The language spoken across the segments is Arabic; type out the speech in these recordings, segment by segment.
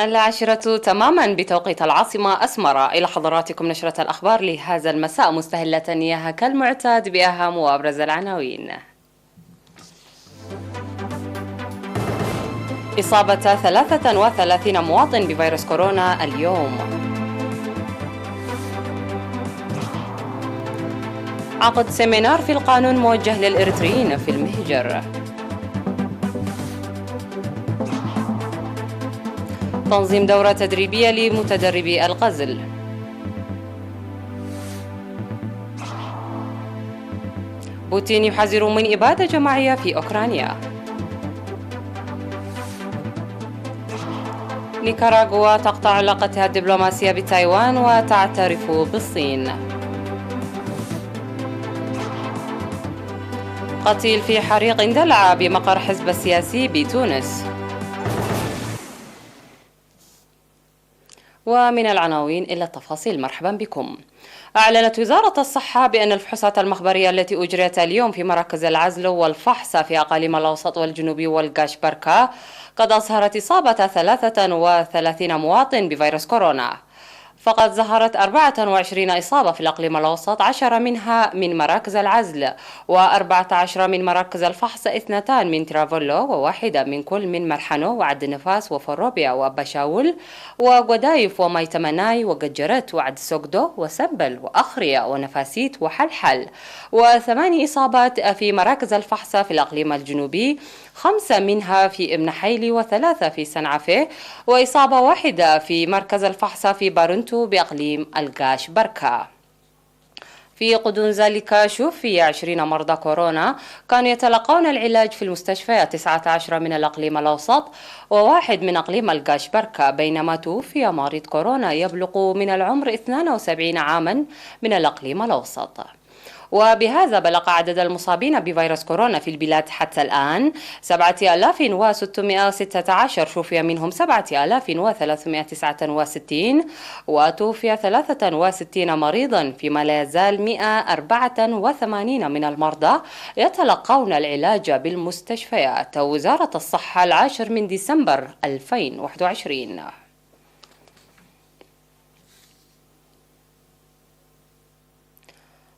العاشرة تماما بتوقيت العاصمة أسمر. إلى حضراتكم نشرة الأخبار لهذا المساء، مستهلة إياها كالمعتاد بأهم وأبرز العناوين. إصابة 33 مواطن بفيروس كورونا اليوم. عقد سيمينار في القانون موجه للإريتريين في المهجر. تنظيم دورة تدريبية لمتدربي الغزل. بوتين يحذر من إبادة جماعية في أوكرانيا. نيكاراغوا تقطع علاقتها الدبلوماسية بتايوان وتعترف بالصين. قتيل في حريق اندلع بمقر حزب السياسي بتونس. ومن العناوين إلى التفاصيل، مرحبا بكم. أعلنت وزارة الصحة بأن الفحوصات المخبرية التي أجريت اليوم في مراكز العزل والفحص في أقاليم الأوسط والجنوبي والقاشبركة قد أظهرت إصابة 33 مواطن بفيروس كورونا. فقد ظهرت 24 إصابة في الأقليم الأوسط، 10 منها من مراكز العزل و14 من مراكز الفحص، 2 من ترافولو وواحدة من كل من مرحنو وعد نفاس وفروبيا وبشاول وغدايف وميتمناي وقجرت وعد سوقدو وسبل وأخرية ونفاسيت وحلحل، و8 إصابات في مراكز الفحص في الأقليم الجنوبي، 5 منها في ابن حيلي و3 في سنعفة، وإصابة واحدة في مركز الفحص في بارنتو بأقليم القاش بركة. في غضون ذلك شوفي 20 مرضى كورونا كانوا يتلقون العلاج في المستشفيات، 19 من الأقليم الأوسط وواحد من أقليم القاش بركة، بينما توفي مريض كورونا يبلغ من العمر 72 عاما من الأقليم الأوسط. وبهذا بلغ عدد المصابين بفيروس كورونا في البلاد حتى الآن 7616، شفي منهم 7369 وتوفي 63 مريضا، فيما لا يزال 184 من المرضى يتلقون العلاج بالمستشفيات. وزارة الصحة 10 ديسمبر 2021.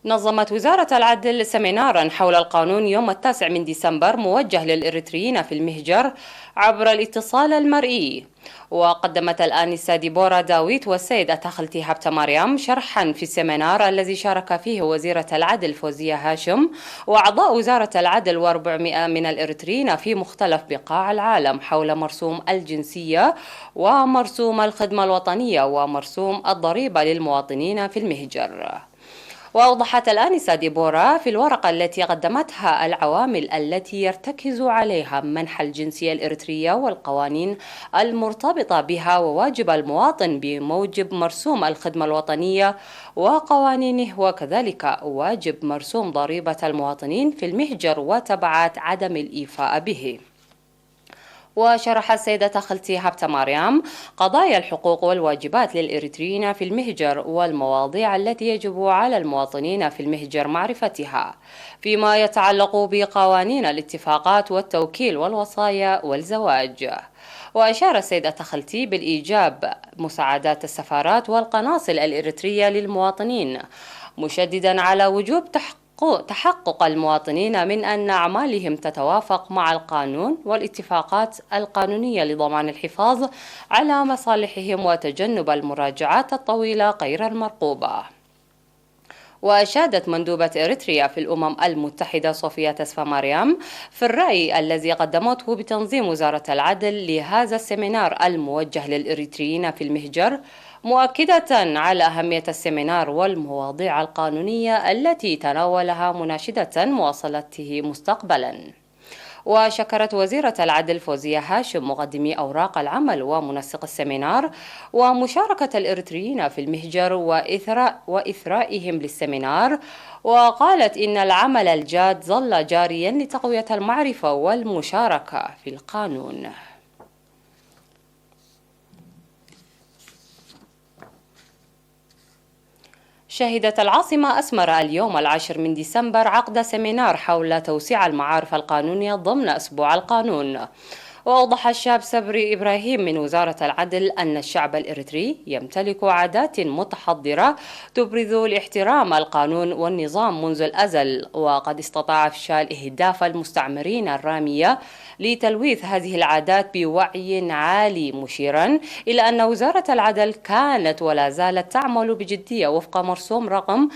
نظمت وزارة العدل سيمينارا حول القانون يوم 9 ديسمبر موجه للإريتريين في المهجر عبر الاتصال المرئي. وقدمت الآنسة ديبورا داويت والسيد أتاخلتي هبت مريم شرحا في السيمينار الذي شارك فيه وزيرة العدل فوزية هاشم وأعضاء وزارة العدل و400 من الإريتريين في مختلف بقاع العالم حول مرسوم الجنسية ومرسوم الخدمة الوطنية ومرسوم الضريبة للمواطنين في المهجر. وأوضحت الآنسة ديبورا في الورقة التي قدمتها العوامل التي يرتكز عليها منح الجنسية الإريترية والقوانين المرتبطة بها وواجب المواطن بموجب مرسوم الخدمة الوطنية وقوانينه، وكذلك واجب مرسوم ضريبة المواطنين في المهجر وتبعات عدم الإيفاء به. وشرح السيدة خلتي هبت مريم قضايا الحقوق والواجبات للإريتريين في المهجر والمواضيع التي يجب على المواطنين في المهجر معرفتها فيما يتعلق بقوانين الاتفاقات والتوكيل والوصايا والزواج. وأشار السيدة خلتي بالإيجاب مساعدات السفارات والقناصل الإريترية للمواطنين، مشددا على وجوب تحقق المواطنين من أن أعمالهم تتوافق مع القانون والاتفاقات القانونية لضمان الحفاظ على مصالحهم وتجنب المراجعات الطويلة غير المرغوبة. وأشادت مندوبة إريتريا في الأمم المتحدة صوفيا تسفا مريم في الرأي الذي قدمته بتنظيم وزارة العدل لهذا السيمينار الموجه للإريتريين في المهجر، مؤكدة على أهمية السيمينار والمواضيع القانونية التي تناولها، مناشدة مواصلته مستقبلا. وشكرت وزيرة العدل فوزية هاشم مقدمي أوراق العمل ومنسق السيمينار ومشاركة الإريتريين في المهجر وإثرائهم للسيمينار، وقالت إن العمل الجاد ظل جاريا لتقوية المعرفة والمشاركة في القانون. شهدت العاصمة أسمر اليوم 10 ديسمبر عقد سيمينار حول توسيع المعارف القانونية ضمن أسبوع القانون. وأوضح الشاب صبري إبراهيم من وزارة العدل أن الشعب الإريتري يمتلك عادات متحضرة تبرز الاحترام القانون والنظام منذ الأزل، وقد استطاع إفشال أهداف المستعمرين الرامية لتلويث هذه العادات بوعي عالي، مشيرا إلى أن وزارة العدل كانت ولا زالت تعمل بجدية وفق مرسوم رقم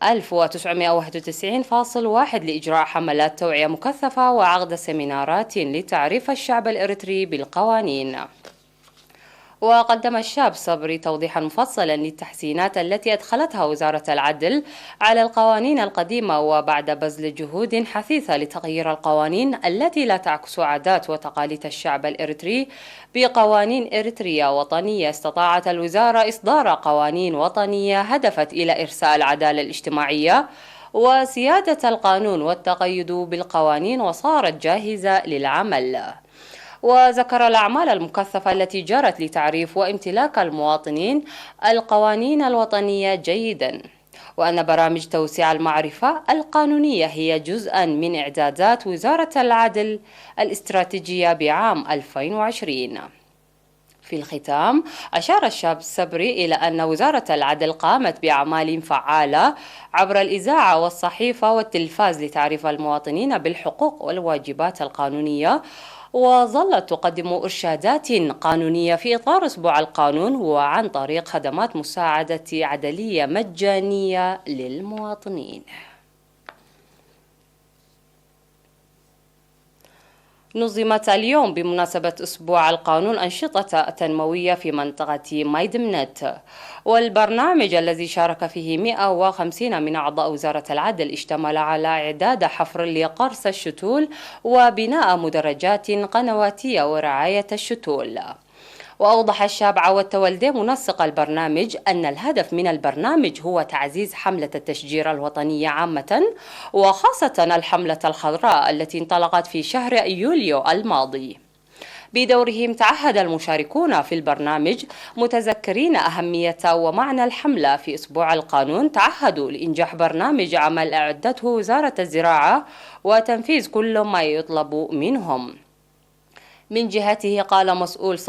1991 لإجراء حملات توعية مكثفة وعقد سيمينارات لتعريف الشعب الإريتري بالقوانين. وقدم الشاب صبري توضيحا مفصلا للتحسينات التي أدخلتها وزارة العدل على القوانين القديمة، وبعد بذل جهود حثيثة لتغيير القوانين التي لا تعكس عادات وتقاليد الشعب الإريتري بقوانين إريترية وطنية، استطاعت الوزارة إصدار قوانين وطنية هدفت إلى إرساء العدالة الاجتماعية وسيادة القانون والتقيد بالقوانين، وصارت جاهزة للعمل. وذكر الأعمال المكثفة التي جرت لتعريف وامتلاك المواطنين القوانين الوطنية جيدا، وأن برامج توسيع المعرفة القانونية هي جزءا من إعدادات وزارة العدل الاستراتيجية بعام 2020. في الختام، أشار الشاب الصبري إلى أن وزارة العدل قامت بأعمال فعالة عبر الإذاعة والصحيفة والتلفاز لتعريف المواطنين بالحقوق والواجبات القانونية، وظلت تقدم إرشادات قانونية في إطار أسبوع القانون وعن طريق خدمات مساعدة عدلية مجانية للمواطنين. نظمت اليوم بمناسبة أسبوع القانون أنشطة تنموية في منطقة مايدمنت، والبرنامج الذي شارك فيه 150 من أعضاء وزارة العدل اشتمل على إعداد حفر لقرص الشتول وبناء مدرجات قنواتية ورعاية الشتول. وأوضح الشاب عوض تولدي منسق البرنامج أن الهدف من البرنامج هو تعزيز حملة التشجير الوطنية عامة، وخاصة الحملة الخضراء التي انطلقت في شهر يوليو الماضي. بدورهم تعهد المشاركون في البرنامج متذكرين أهمية ومعنى الحملة في أسبوع القانون، تعهدوا لإنجاح برنامج عمل أعدته وزارة الزراعة وتنفيذ كل ما يطلب منهم. من جهته قال مسؤول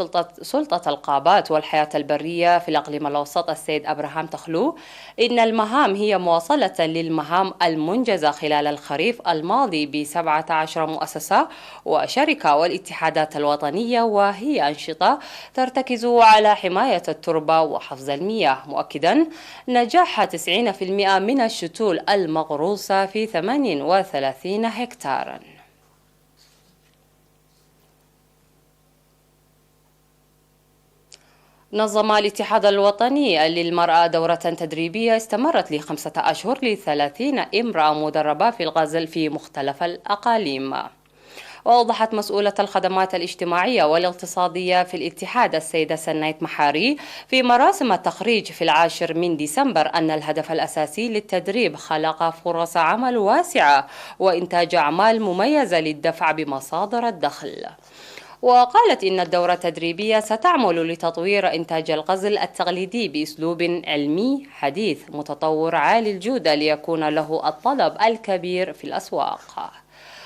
سلطة الغابات والحياة البرية في الإقليم الأوسط السيد أبراهام تخلو إن المهام هي مواصلة للمهام المنجزة خلال الخريف الماضي ب17 مؤسسة وشركة والاتحادات الوطنية، وهي أنشطة ترتكز على حماية التربة وحفظ المياه، مؤكدا نجاح 90% من الشتول المغروسة في 38 هكتارا. نظم الاتحاد الوطني للمرأة دورة تدريبية استمرت ل5 أشهر ل30 امرأة مدربة في الغزل في مختلف الأقاليم. وأوضحت مسؤولة الخدمات الاجتماعية والاقتصادية في الاتحاد السيدة سنايت محاري في مراسم التخريج في 10 ديسمبر أن الهدف الأساسي للتدريب خلق فرص عمل واسعة وإنتاج أعمال مميزة للدفع بمصادر الدخل. وقالت إن الدورة التدريبية ستعمل لتطوير إنتاج الغزل التقليدي بأسلوب علمي حديث متطور عالي الجودة ليكون له الطلب الكبير في الأسواق.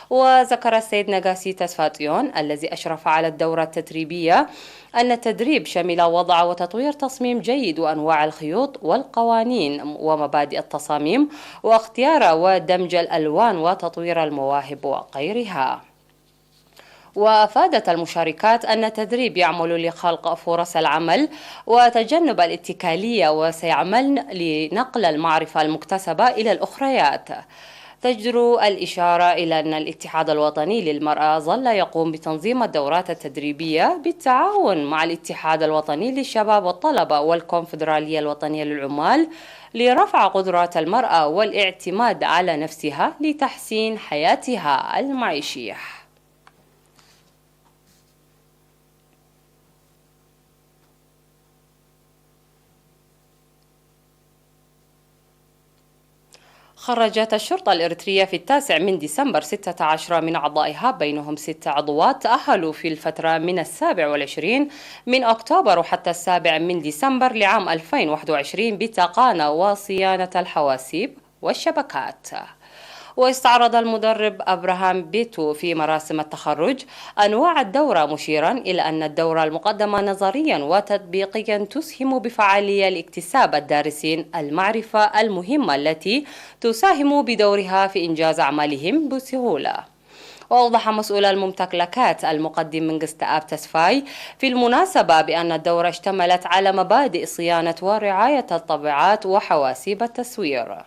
وذكر السيد نغاسي تسفاتيون الذي أشرف على الدورة التدريبية أن التدريب شمل وضع وتطوير تصميم جيد وأنواع الخيوط والقوانين ومبادئ التصاميم واختيار ودمج الألوان وتطوير المواهب وغيرها. وأفادت المشاركات أن التدريب يعمل لخلق فرص العمل وتجنب الاتكالية، وسيعمل لنقل المعرفة المكتسبة إلى الأخريات. تجدر الإشارة إلى أن الاتحاد الوطني للمرأة ظل يقوم بتنظيم الدورات التدريبية بالتعاون مع الاتحاد الوطني للشباب والطلبة والكونفدرالية الوطنية للعمال لرفع قدرات المرأة والاعتماد على نفسها لتحسين حياتها المعيشية. خرجت الشرطة الإريترية في 9 ديسمبر 16 من أعضائها بينهم 6 عضوات تأهلوا في الفترة من 27 من أكتوبر وحتى 7 ديسمبر لعام 2021 بتقانة وصيانة الحواسيب والشبكات. واستعرض المدرب أبراهام بيتو في مراسم التخرج أنواع الدورة، مشيرا إلى أن الدورة المقدمة نظريا وتطبيقيا تسهم بفعالية لاكتساب الدارسين المعرفة المهمة التي تساهم بدورها في إنجاز أعمالهم بسهولة. وأوضح مسؤول الممتلكات المقدم من اب تسفاي في المناسبة بأن الدورة اشتملت على مبادئ صيانة ورعاية الطابعات وحواسيب التصوير.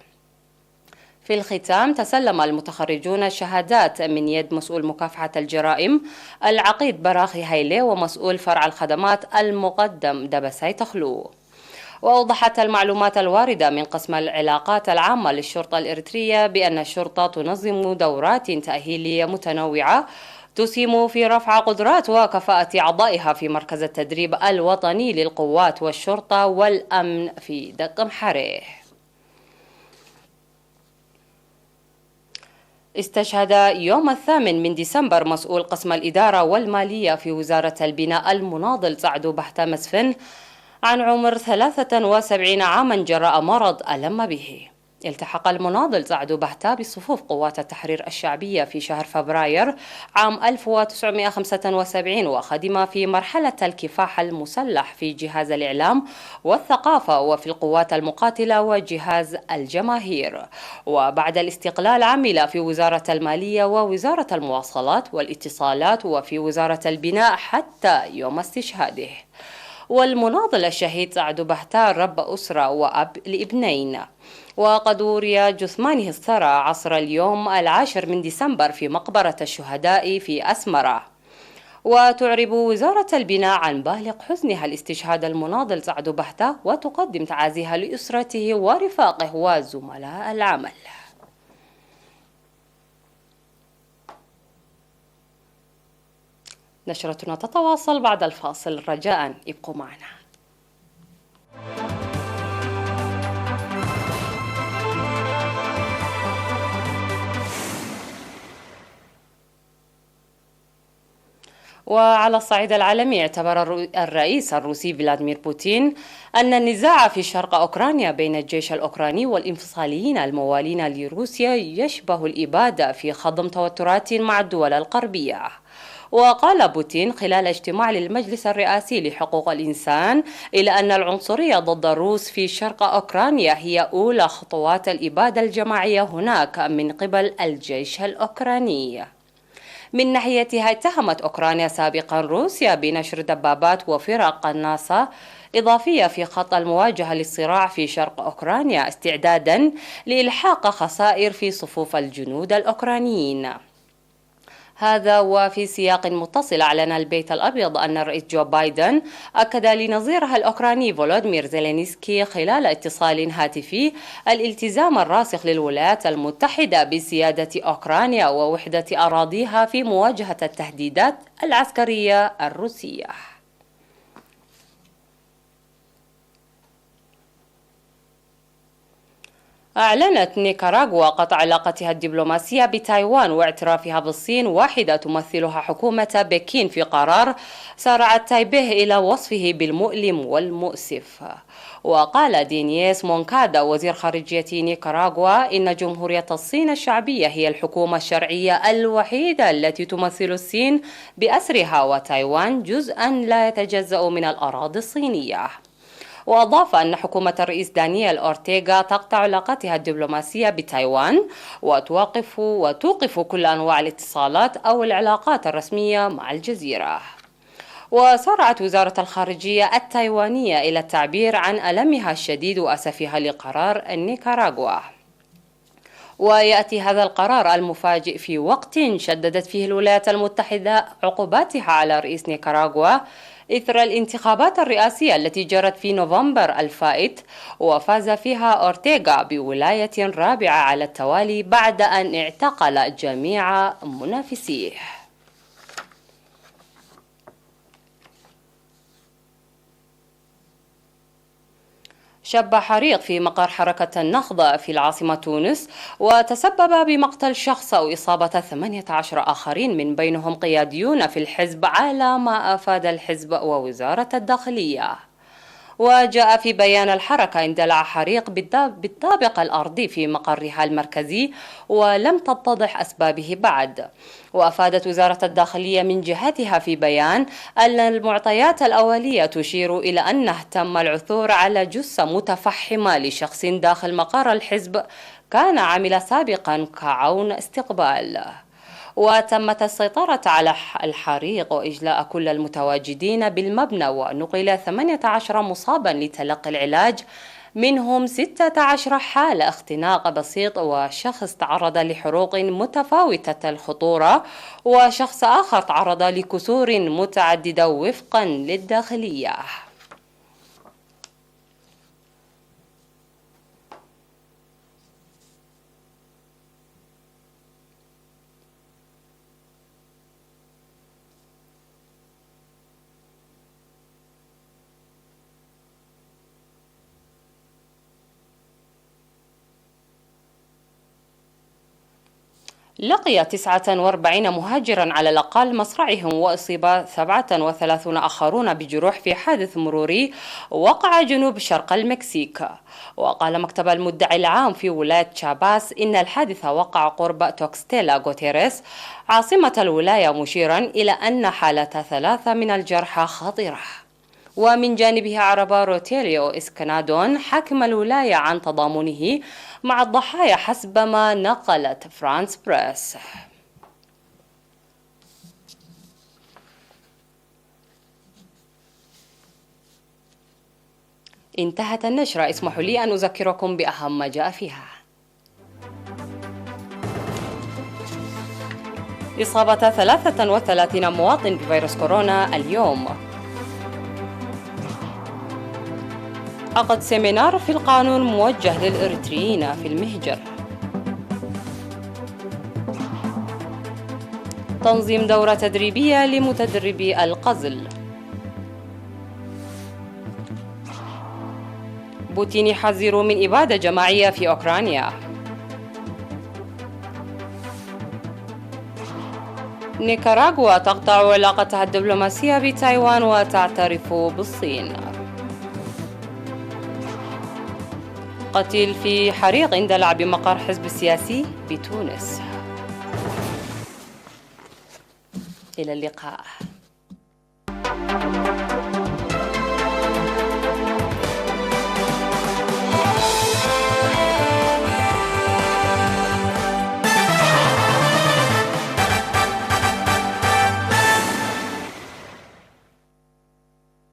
في الختام، تسلم المتخرجون الشهادات من يد مسؤول مكافحة الجرائم العقيد براخي هيلي ومسؤول فرع الخدمات المقدم دبساي تخلو. وأوضحت المعلومات الواردة من قسم العلاقات العامة للشرطة الإريترية بأن الشرطة تنظم دورات تأهيلية متنوعة تسهم في رفع قدرات وكفاءة أعضائها في مركز التدريب الوطني للقوات والشرطة والأمن في دق محريه. استشهد يوم 8 من ديسمبر مسؤول قسم الإدارة والمالية في وزارة البناء المناضل سعدو بحتة مسفن عن عمر 73 عاما جراء مرض ألم به. التحق المناضل سعدو بحتة بصفوف قوات التحرير الشعبية في شهر فبراير عام 1975 وخدم في مرحلة الكفاح المسلح في جهاز الإعلام والثقافة وفي القوات المقاتلة وجهاز الجماهير. وبعد الاستقلال عمل في وزارة المالية ووزارة المواصلات والاتصالات وفي وزارة البناء حتى يوم استشهاده. والمناضل الشهيد سعدو بحتة رب أسرة وأب لابنين، وقد وري جثمانه الثرى عصر اليوم 10 من ديسمبر في مقبرة الشهداء في أسمرة. وتعرب وزارة البناء عن بالغ حزنها لاستشهاد المناضل سعدو بحتة وتقدم تعازيها لأسرته ورفاقه وزملاء العمل. نشرتنا تتواصل بعد الفاصل، رجاء ابقوا معنا. وعلى الصعيد العالمي، اعتبر الرئيس الروسي فلاديمير بوتين أن النزاع في شرق أوكرانيا بين الجيش الأوكراني والانفصاليين الموالين لروسيا يشبه الإبادة في خضم توترات مع الدول الغربية. وقال بوتين خلال اجتماع للمجلس الرئاسي لحقوق الإنسان إلى أن العنصرية ضد الروس في شرق أوكرانيا هي أولى خطوات الإبادة الجماعية هناك من قبل الجيش الأوكراني. من ناحيتها، اتهمت أوكرانيا سابقا روسيا بنشر دبابات وفرق قناصة إضافية في خط المواجهة للصراع في شرق أوكرانيا استعدادا لإلحاق خسائر في صفوف الجنود الأوكرانيين. هذا وفي سياق متصل، أعلن البيت الأبيض أن الرئيس جو بايدن أكد لنظيره الأوكراني فولوديمير زيلينسكي خلال اتصال هاتفي الالتزام الراسخ للولايات المتحدة بسيادة أوكرانيا ووحدة أراضيها في مواجهة التهديدات العسكرية الروسية. أعلنت نيكاراغوا قطع علاقتها الدبلوماسية بتايوان واعترافها بالصين، واحدة تمثلها حكومة بكين في قرار سارعت تايبيه إلى وصفه بالمؤلم والمؤسف. وقال دينيس مونكادا وزير خارجية نيكاراغوا إن جمهورية الصين الشعبية هي الحكومة الشرعية الوحيدة التي تمثل الصين بأسرها، وتايوان جزءا لا يتجزأ من الأراضي الصينية. وأضاف أن حكومة الرئيس دانييل أورتيغا تقطع علاقتها الدبلوماسية بتايوان وتوقف كل أنواع الاتصالات أو العلاقات الرسمية مع الجزيرة. وسارعت وزارة الخارجية التايوانية إلى التعبير عن ألمها الشديد وأسفها لقرار نيكاراغوا. ويأتي هذا القرار المفاجئ في وقت شددت فيه الولايات المتحدة عقوباتها على رئيس نيكاراغوا إثر الانتخابات الرئاسية التي جرت في نوفمبر الفائت، وفاز فيها أورتيغا بولاية رابعة على التوالي بعد أن اعتقل جميع منافسيه. شب حريق في مقر حركة النهضة في العاصمة تونس وتسبب بمقتل شخص وإصابة 18 آخرين من بينهم قياديون في الحزب، على ما أفاد الحزب ووزارة الداخلية. وجاء في بيان الحركة اندلع حريق بالطابق الأرضي في مقرها المركزي ولم تتضح أسبابه بعد. وأفادت وزارة الداخلية من جهتها في بيان أن المعطيات الأولية تشير إلى أنه تم العثور على جثة متفحمة لشخص داخل مقر الحزب كان عمل سابقا كعون استقبال. وتمت السيطرة على الحريق وإجلاء كل المتواجدين بالمبنى، ونقل 18 مصابا لتلقي العلاج، منهم 16 حالة اختناق بسيط، وشخص تعرض لحروق متفاوتة الخطورة، وشخص آخر تعرض لكسور متعددة وفقا للداخلية. لقي 49 مهاجرا على الأقل مصرعهم، وأصيب 37 آخرون بجروح في حادث مروري وقع جنوب شرق المكسيك. وقال مكتب المدعي العام في ولاية تشاباس إن الحادث وقع قرب توكستيلا غوتيريس عاصمة الولاية، مشيرا إلى أن حالة 3 من الجرحى خطيرة. ومن جانبه أعرب روتيليو إسكنادون حاكم الولاية عن تضامنه مع الضحايا حسب ما نقلت فرانس بريس. انتهت النشرة. اسمحوا لي أن أذكركم بأهم ما جاء فيها. إصابة 33 مواطن بفيروس كورونا اليوم. عقد سيمينار في القانون موجه للإريتريين في المهجر. تنظيم دورة تدريبية لمتدربي القزل. بوتين يحذر من إبادة جماعية في أوكرانيا. نيكاراغوا تقطع علاقتها الدبلوماسية بتايوان وتعترف بالصين. قتيل في حريق اندلع بمقر حزب سياسي بتونس. إلى اللقاء.